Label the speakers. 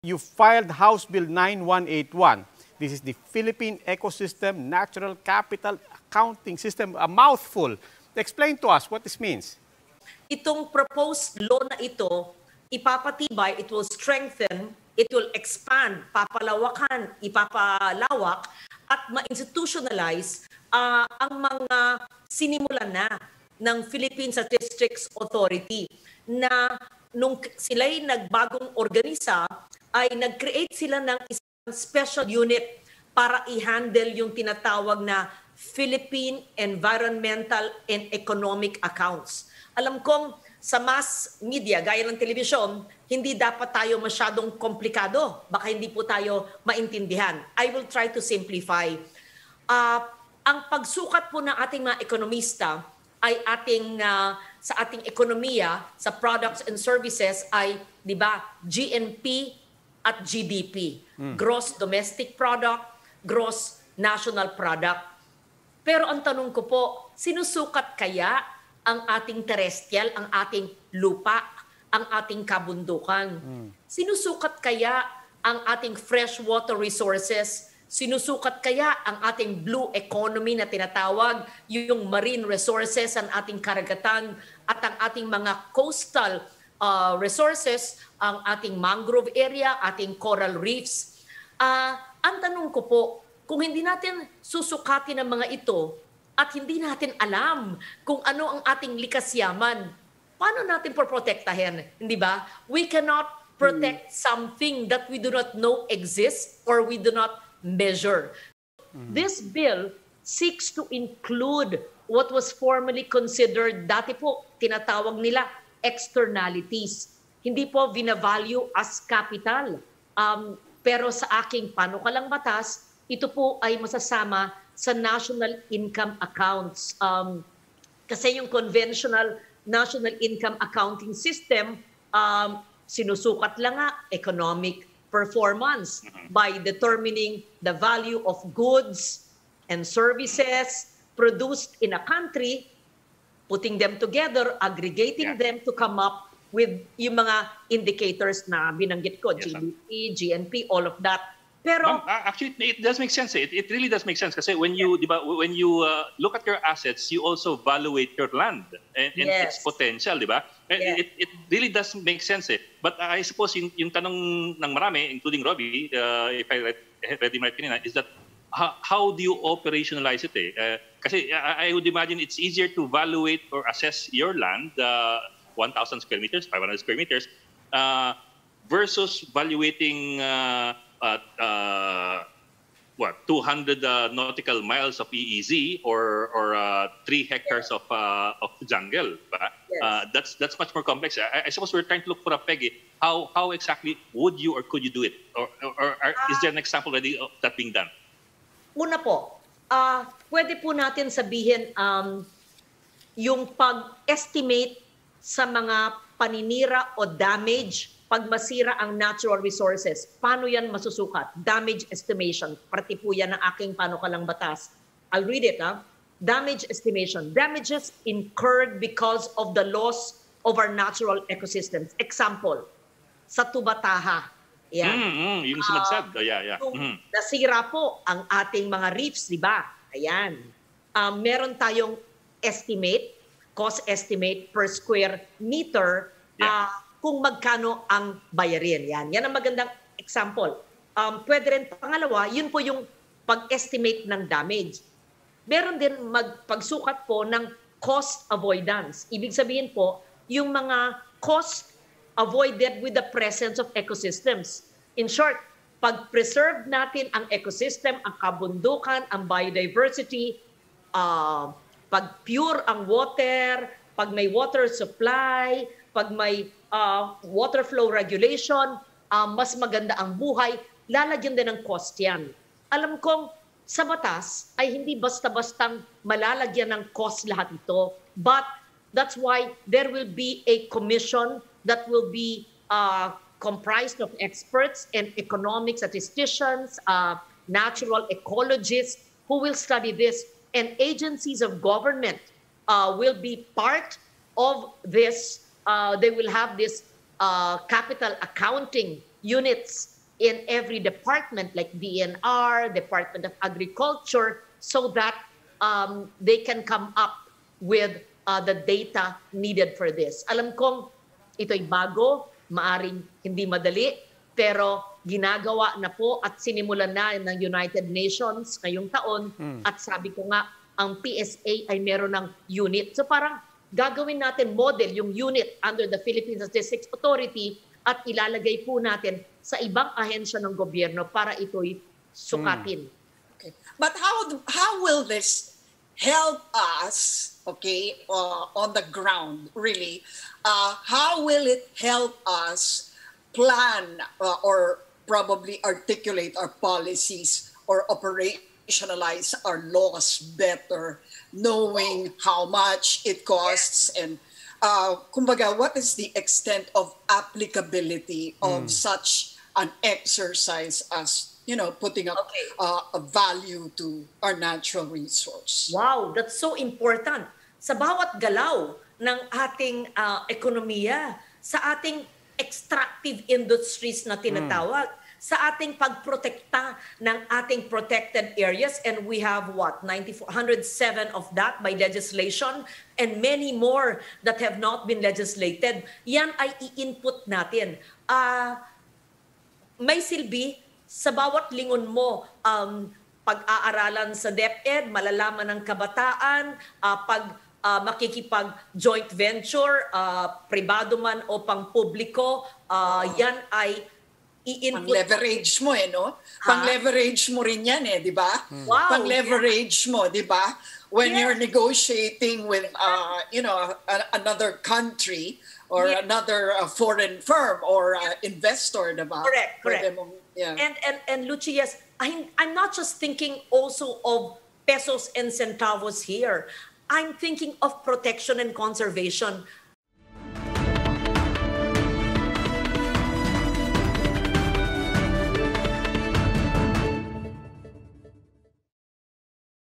Speaker 1: You filed House Bill 9181. This is the Philippine Ecosystem Natural Capital Accounting System, a mouthful. Explain to us what this means.
Speaker 2: Itong proposed law na ito, ipapatibay, it will strengthen, it will expand, papalawakan, ipapalawak, at ma-institutionalize ang mga sinimulan na ng Philippine Statistics Authority na nung sila'y nagbagong organisa, ay nag-create sila ng isang special unit para i-handle yung tinatawag na Philippine Environmental and Economic Accounts. Alam kong sa mass media, gaya ng telebisyon, hindi dapat tayo masyadong komplikado. Baka hindi po tayo maintindihan. I will try to simplify. Ang pagsukat po ng ating mga ekonomista ay sa ating ekonomiya, sa products and services ay, di ba, GNP at GDP. Gross Domestic Product, Gross National Product. Pero ang tanong ko po, sinusukat kaya ang ating terrestrial, ang ating lupa, ang ating kabundukan? Sinusukat kaya ang ating freshwater resources? Sinusukat kaya ang ating blue economy na tinatawag, yung marine resources, ang ating karagatan, at ang ating mga coastal resources, ang ating mangrove area, ating coral reefs? Ang tanong ko po, kung hindi natin susukatin ang mga ito at hindi natin alam kung ano ang ating likas yaman, paano natin protektahin? Hindi ba? We cannot protect something that we do not know exists or we do not measure. This bill seeks to include what was formerly considered, dati po tinatawag nila externalities. Hindi po vinavalue as capital. Pero sa aking panukalang batas, ito po ay masasama sa national income accounts. Kasi yung conventional national income accounting system, sinusukat lang nga economic performance by determining the value of goods and services produced in a country, putting them together, aggregating them to come up with yung mga indicators na binanggit ko, GDP, GNP, all of that. Pero
Speaker 3: actually, it does make sense. It really does make sense kasi when you, di ba, when you look at your assets, you also evaluate your land and its potential, di ba? It really does make sense. But I suppose yung tanong ng marami, including Robbie, if I read him right kanina, is that how do you operationalize it? Kasi I would imagine it's easier to evaluate or assess your land, 1,000 square meters, 500 square meters, versus evaluating 200 nautical miles of EEZ or 3 hectares of jungle. That's much more complex. I suppose we're trying to look for a peg. How exactly would you or could you do it? Or is there an example already of that being done?
Speaker 2: Una po, pwede po natin sabihin yung pag-estimate sa mga paninira o damage pag masira ang natural resources. Paano yan masusukat? Damage estimation. Parte po yan ng aking panukalang batas. I'll read it. Damage estimation. Damages incurred because of the loss of our natural ecosystems. Example, sa Tubataha. Yan.
Speaker 3: Yung sumadsad.
Speaker 2: Nasira po ang ating mga reefs, di ba? Ayan. Meron tayong estimate, cost estimate per square meter, kung magkano ang bayarin. Yan ang magandang example. Pwede rin, pangalawa, yun po yung pag-estimate ng damage. Meron din pagsukat po ng cost avoidance. Ibig sabihin po, yung mga cost avoided with the presence of ecosystems. In short, pag-preserve natin ang ecosystem, ang kabundukan, ang biodiversity, pag-pure ang water, pag may water supply, pag may water flow regulation, mas maganda ang buhay, lalagyan din ng cost yan. Alam kong sa batas ay hindi basta-bastang malalagyan ng cost lahat ito. But that's why there will be a commission that will be comprised of experts and economic statisticians, natural ecologists who will study this, and agencies of government will be part of this. They will have this capital accounting units in every department like DNR, Department of Agriculture, so that they can come up with the data needed for this. Alam kong ito'y bago, maaring hindi madali, pero ginagawa na po at sinimulan na ng United Nations ngayong taon. At sabi ko nga, ang PSA ay meron ng unit. So parang gagawin natin model yung unit under the Philippine Statistics Authority at ilalagay po natin sa ibang ahensya ng gobyerno para ito'y sukatin.
Speaker 4: Okay. But how will this help us, okay, on the ground, really? How will it help us plan or probably articulate our policies or operationalize our laws better, knowing how much it costs and kumbaga, what is the extent of applicability of such an exercise as, you know, putting up a value to our natural resource?
Speaker 2: Wow, that's so important. Sa bawat galaw ng ating ekonomiya, sa ating extractive industries na tinatawag, sa ating pagprotekta ng ating protected areas, and we have what, 107 of that by legislation and many more that have not been legislated. Yan ay i-input natin. May silbi sa bawat lingon mo, pag-aaralan sa DepEd, malalaman ng kabataan, makikipag joint venture, pribado man o pang-publiko, yan ay i-input.
Speaker 4: Pang-leverage mo no? Pang-leverage mo rin yan di ba?
Speaker 2: Wow.
Speaker 4: Pang-leverage mo, di ba? When you're negotiating with, you know, another country or another foreign firm or investor, di ba?
Speaker 2: Correct. And Lucia, yes, I'm not just thinking also of pesos and centavos here. I'm thinking of protection and conservation.